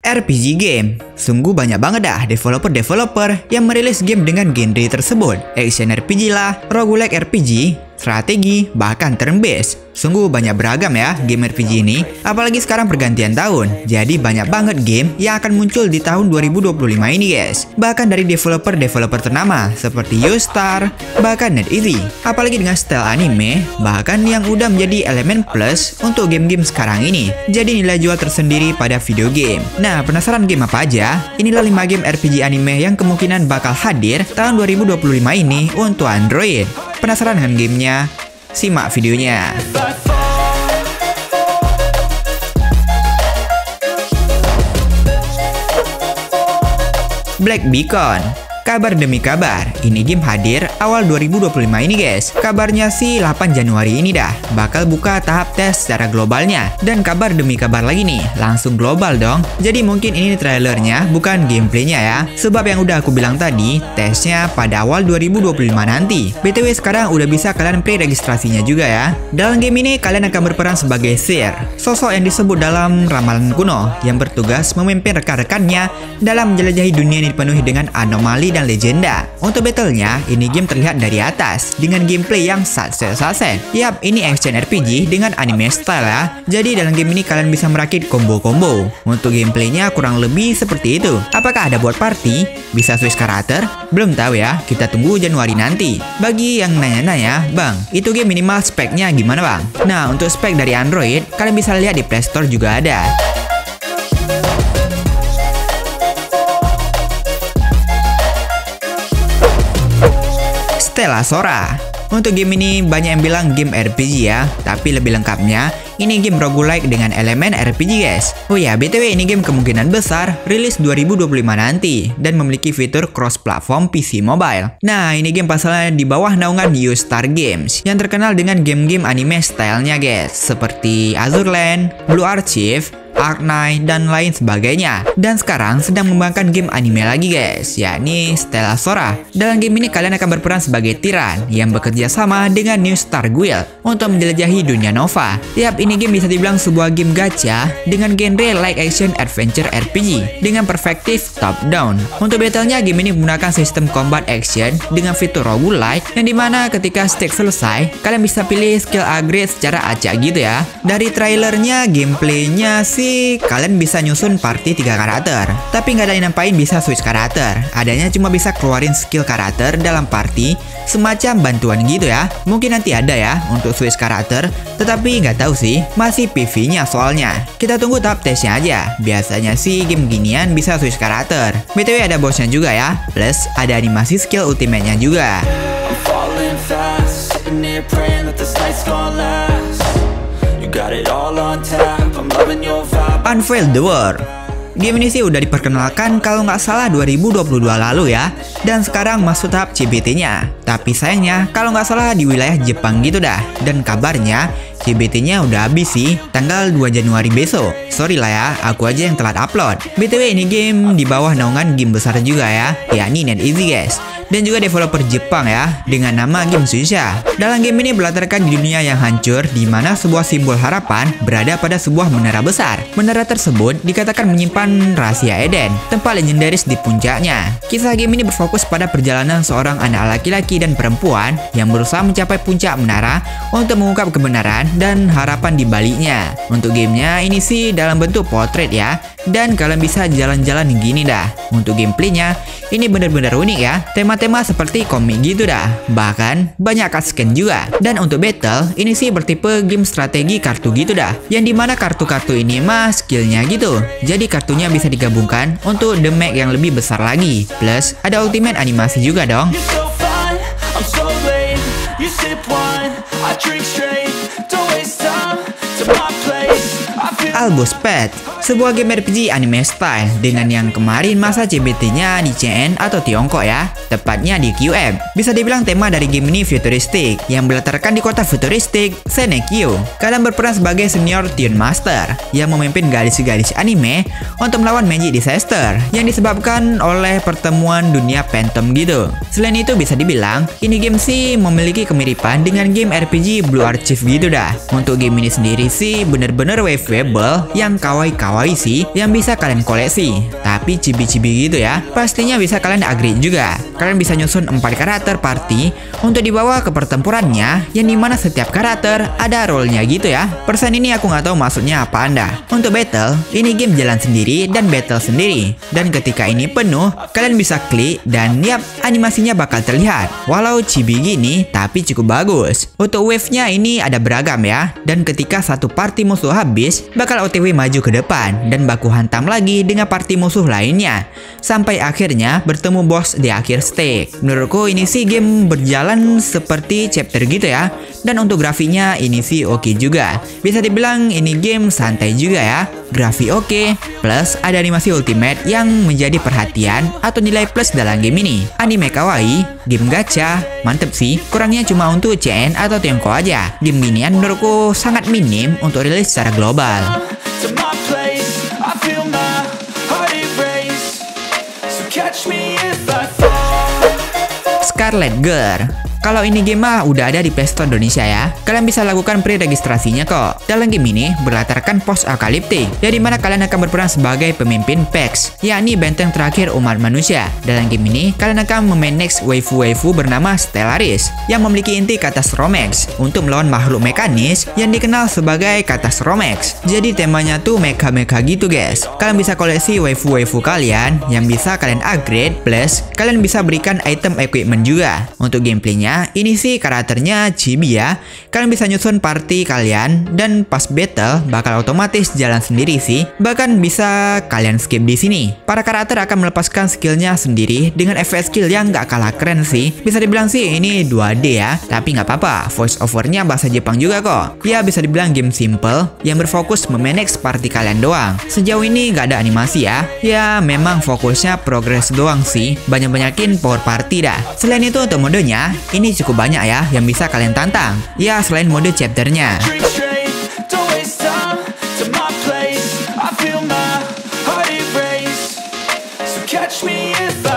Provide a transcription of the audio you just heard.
RPG game. Sungguh banyak banget dah developer-developer yang merilis game dengan genre tersebut. Action RPG lah, roguelike RPG, strategi, bahkan turn-based. Sungguh banyak beragam ya game RPG ini, apalagi sekarang pergantian tahun. Jadi banyak banget game yang akan muncul di tahun 2025 ini guys. Bahkan dari developer-developer ternama seperti Yogstar, bahkan NetEasy. Apalagi dengan style anime, bahkan yang udah menjadi elemen plus untuk game-game sekarang ini. Jadi nilai jual tersendiri pada video game. Nah, penasaran game apa aja? Inilah 5 game RPG anime yang kemungkinan bakal hadir tahun 2025 ini untuk Android. Penasaran dengan gamenya? Simak videonya. Black Beacon. Kabar demi kabar, ini game hadir awal 2025 ini guys. Kabarnya sih 8 Januari ini dah bakal buka tahap tes secara globalnya. Dan kabar demi kabar lagi nih, langsung global dong. Jadi mungkin ini trailernya bukan gameplaynya ya. Sebab yang udah aku bilang tadi, tesnya pada awal 2025 nanti. BTW sekarang udah bisa kalian pre-registrasinya juga ya. Dalam game ini kalian akan berperan sebagai Seer, sosok yang disebut dalam ramalan kuno yang bertugas memimpin rekan-rekannya dalam menjelajahi dunia yang dipenuhi dengan anomali dan legenda. Untuk battlenya, ini game terlihat dari atas dengan gameplay yang saset-saset. Yap, ini action RPG dengan anime style ya. Jadi dalam game ini kalian bisa merakit combo-combo. Untuk gameplaynya kurang lebih seperti itu. Apakah ada buat party? Bisa switch karakter? Belum tahu ya, kita tunggu Januari nanti. Bagi yang nanya-nanya, bang, itu game minimal speknya gimana bang? Nah, untuk spek dari Android, kalian bisa lihat di Play Store juga ada. Stella Sora. Untuk game ini banyak yang bilang game RPG ya, tapi lebih lengkapnya ini game roguelike dengan elemen RPG guys. Oh ya, BTW ini game kemungkinan besar rilis 2025 nanti dan memiliki fitur cross-platform PC mobile. Nah, ini game pasalnya di bawah naungan Yogstar Games yang terkenal dengan game-game anime stylenya guys, seperti Azur Lane, Blue Archive, Arknight, dan lain sebagainya. Dan sekarang sedang mengembangkan game anime lagi guys, yakni Stella Sora. Dalam game ini kalian akan berperan sebagai Tyran yang bekerja sama dengan New Star Guild untuk menjelajahi dunia Nova. Yap, ini game bisa dibilang sebuah game gacha dengan genre like action adventure RPG dengan perspektif top down. Untuk battlenya, game ini menggunakan sistem combat action dengan fitur roguelike yang dimana ketika stage selesai kalian bisa pilih skill upgrade secara acak gitu ya. Dari trailernya, gameplaynya sih kalian bisa nyusun party 3 karakter, tapi nggak ada yang nampain bisa switch karakter. Adanya cuma bisa keluarin skill karakter dalam party, semacam bantuan gitu ya. Mungkin nanti ada ya untuk switch karakter, tetapi nggak tahu sih, masih PV-nya soalnya. Kita tunggu tahap tesnya aja. Biasanya sih game ginian bisa switch karakter. BTW ada bossnya juga ya, plus ada animasi skill ultimate-nya juga. Unveil the World. Game ini sih udah diperkenalkan kalau nggak salah 2022 lalu ya, dan sekarang masuk tahap CBT-nya. Tapi sayangnya kalau nggak salah di wilayah Jepang gitu dah, dan kabarnya CBT-nya udah habis sih tanggal 2 Januari besok. Sorry lah ya, aku aja yang telat upload. BTW ini game di bawah naungan game besar juga ya, yakni NetEasy guys. Dan juga developer Jepang ya, dengan nama Game Suisha. Dalam game ini berlatarkan di dunia yang hancur, di mana sebuah simbol harapan berada pada sebuah menara besar. Menara tersebut dikatakan menyimpan rahasia Eden, tempat legendaris di puncaknya. Kisah game ini berfokus pada perjalanan seorang anak laki-laki dan perempuan yang berusaha mencapai puncak menara untuk mengungkap kebenaran dan harapan di baliknya. Untuk gamenya ini sih dalam bentuk portrait ya, dan kalian bisa jalan-jalan gini dah. Untuk gameplaynya ini benar-benar unik ya, tema-tema seperti komik gitu dah. Bahkan banyak cutscene juga. Dan untuk battle ini sih bertipe game strategi kartu gitu dah, yang dimana kartu-kartu ini mah skillnya gitu. Jadi kartunya bisa digabungkan untuk damage yang lebih besar lagi. Plus ada ultimate animasi juga dong. Albus Pet, sebuah game RPG anime style dengan yang kemarin masa CBT-nya di CN atau Tiongkok ya, tepatnya di QM. Bisa dibilang tema dari game ini futuristik, yang berlatarkan di kota futuristik Senekyo. Kalian berperan sebagai senior Tune Master yang memimpin gadis-gadis anime untuk melawan magic disaster yang disebabkan oleh pertemuan dunia phantom gitu. Selain itu bisa dibilang ini game sih memiliki kemiripan dengan game RPG Blue Archive gitu dah. Untuk game ini sendiri sih bener-bener wave-wable yang kawaii-kawaii kawaii sih yang bisa kalian koleksi, tapi chibi-chibi gitu ya. Pastinya bisa kalian agree juga. Kalian bisa nyusun 4 karakter party untuk dibawa ke pertempurannya, yang dimana setiap karakter ada role-nya gitu ya. Persen ini aku nggak tahu maksudnya apa anda. Untuk battle, ini game jalan sendiri dan battle sendiri. Dan ketika ini penuh, kalian bisa klik dan yap, animasinya bakal terlihat. Walau chibi gini, tapi cukup bagus. Untuk wave-nya ini ada beragam ya. Dan ketika satu party musuh habis, bakal OTW maju ke depan dan baku hantam lagi dengan party musuh lainnya. Sampai akhirnya bertemu boss di akhir stage. Menurutku ini sih game berjalan seperti chapter gitu ya. Dan untuk grafiknya ini sih oke juga. Bisa dibilang ini game santai juga ya. Grafik oke, plus ada animasi ultimate yang menjadi perhatian atau nilai plus dalam game ini. Anime kawaii, game gacha, mantep sih. Kurangnya cuma untuk CN atau Tiongkok aja. Game ginian menurutku sangat minim untuk rilis secara global. Scarlet Girl. Kalau ini game mah udah ada di Play Store Indonesia ya. Kalian bisa lakukan pre-registrasinya kok. Dalam game ini berlatarkan post-apokaliptik, ya dimana kalian akan berperan sebagai pemimpin PEX, yakni benteng terakhir umat manusia. Dalam game ini, kalian akan memanage waifu-waifu bernama Stellaris, yang memiliki inti Catastrophex untuk melawan makhluk mekanis yang dikenal sebagai Catastrophex. Jadi temanya tuh mecha-mecha gitu guys. Kalian bisa koleksi waifu-waifu kalian yang bisa kalian upgrade, plus kalian bisa berikan item equipment juga. Untuk gameplaynya, ini sih karakternya chibi ya. Kalian bisa nyusun party kalian dan pas battle bakal otomatis jalan sendiri sih. Bahkan bisa kalian skip di sini. Para karakter akan melepaskan skillnya sendiri dengan efek skill yang gak kalah keren sih. Bisa dibilang sih ini 2D ya, tapi nggak apa-apa. Voice overnya bahasa Jepang juga kok. Ya bisa dibilang game simple yang berfokus memanage party kalian doang. Sejauh ini nggak ada animasi ya. Ya memang fokusnya progress doang sih. Banyak-banyakin power party dah. Selain itu untuk modenya, ini cukup banyak ya yang bisa kalian tantang. Ya selain mode chapternya. Catch me if I